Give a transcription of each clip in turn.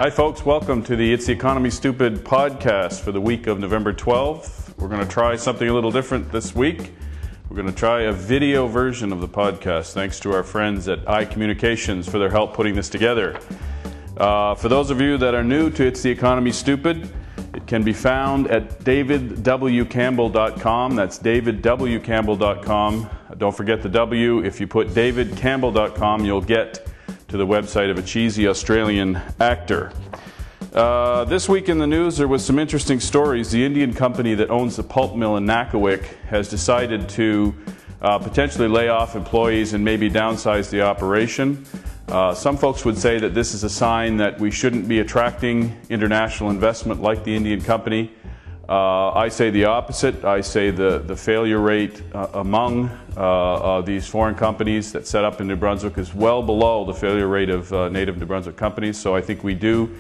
Hi folks, welcome to the It's the Economy Stupid podcast for the week of November 12th. We're going to try something a little different this week. We're going to try a video version of the podcast thanks to our friends at icommunications for their help putting this together. For those of you that are new to It's the Economy Stupid, it can be found at davidwcampbell.com. That's davidwcampbell.com. Don't forget the W. If you put davidcampbell.com, you'll get to the website of a cheesy Australian actor. This week in the news there was some interesting stories. The Indian company that owns the pulp mill in Nakawik has decided to potentially lay off employees and maybe downsize the operation. Some folks would say that this is a sign that we shouldn't be attracting international investment like the Indian company. I say the opposite. I say the failure rate among these foreign companies that set up in New Brunswick is well below the failure rate of native New Brunswick companies. So I think we do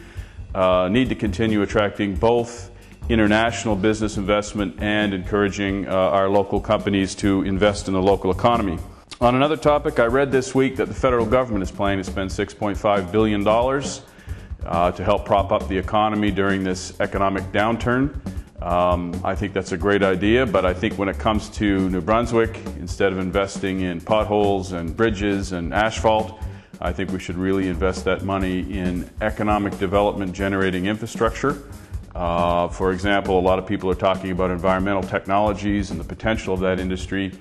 need to continue attracting both international business investment and encouraging our local companies to invest in the local economy. On another topic, I read this week that the federal government is planning to spend $6.5 billion to help prop up the economy during this economic downturn. I think that's a great idea, but I think when it comes to New Brunswick, instead of investing in potholes and bridges and asphalt, I think we should really invest that money in economic development generating infrastructure. For example, a lot of people are talking about environmental technologies and the potential of that industry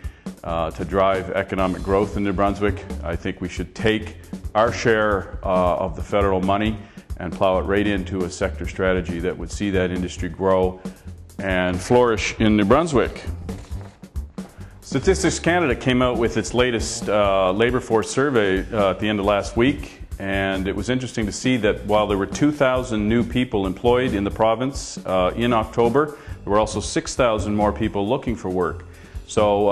to drive economic growth in New Brunswick. I think we should take our share of the federal money and plow it right into a sector strategy that would see that industry grow and flourish in New Brunswick. Statistics Canada came out with its latest labor force survey at the end of last week, and it was interesting to see that while there were 2,000 new people employed in the province in October, there were also 6,000 more people looking for work. So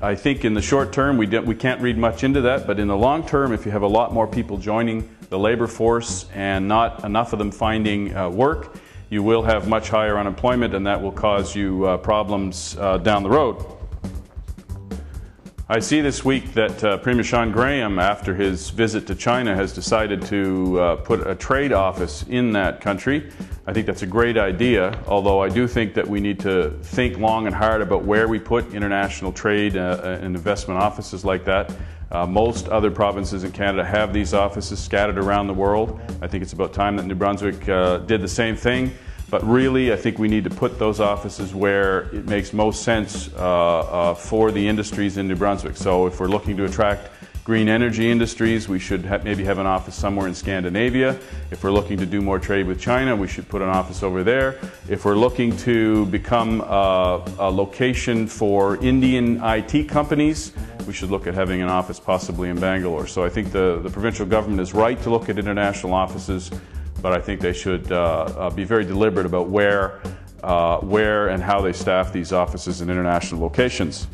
I think in the short term we can't read much into that, but in the long term, if you have a lot more people joining the labor force and not enough of them finding work, you will have much higher unemployment, and that will cause you problems down the road. I see this week that Premier Sean Graham, after his visit to China, has decided to put a trade office in that country. I think that's a great idea, although I do think that we need to think long and hard about where we put international trade and investment offices like that. Most other provinces in Canada have these offices scattered around the world. I think it's about time that New Brunswick did the same thing. But really, I think we need to put those offices where it makes most sense for the industries in New Brunswick. So if we're looking to attract green energy industries, we should maybe have an office somewhere in Scandinavia. If we're looking to do more trade with China, we should put an office over there. If we're looking to become a location for Indian IT companies, we should look at having an office possibly in Bangalore. So I think the provincial government is right to look at international offices, but I think they should be very deliberate about where and how they staff these offices in international locations.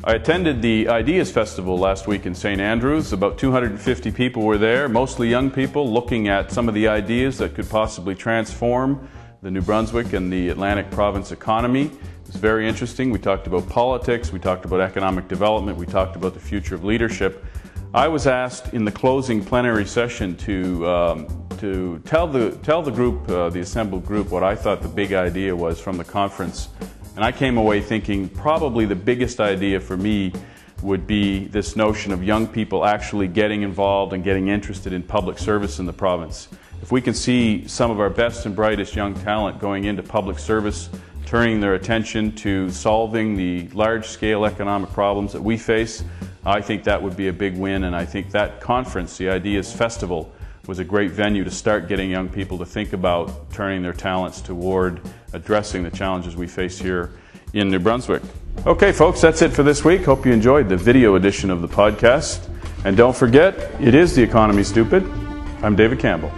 I attended the Ideas Festival last week in St. Andrews. About 250 people were there, mostly young people, looking at some of the ideas that could possibly transform the New Brunswick and the Atlantic Province economy. It was very interesting. We talked about politics, we talked about economic development, we talked about the future of leadership. I was asked in the closing plenary session to tell the group, the assembled group, what I thought the big idea was from the conference. And I came away thinking probably the biggest idea for me would be this notion of young people actually getting involved and getting interested in public service in the province. If we can see some of our best and brightest young talent going into public service, turning their attention to solving the large-scale economic problems that we face, I think that would be a big win. And I think that conference, the Ideas Festival, was a great venue to start getting young people to think about turning their talents toward addressing the challenges we face here in New Brunswick. Okay, folks, that's it for this week. Hope you enjoyed the video edition of the podcast. And don't forget, it is the economy, stupid. I'm David Campbell.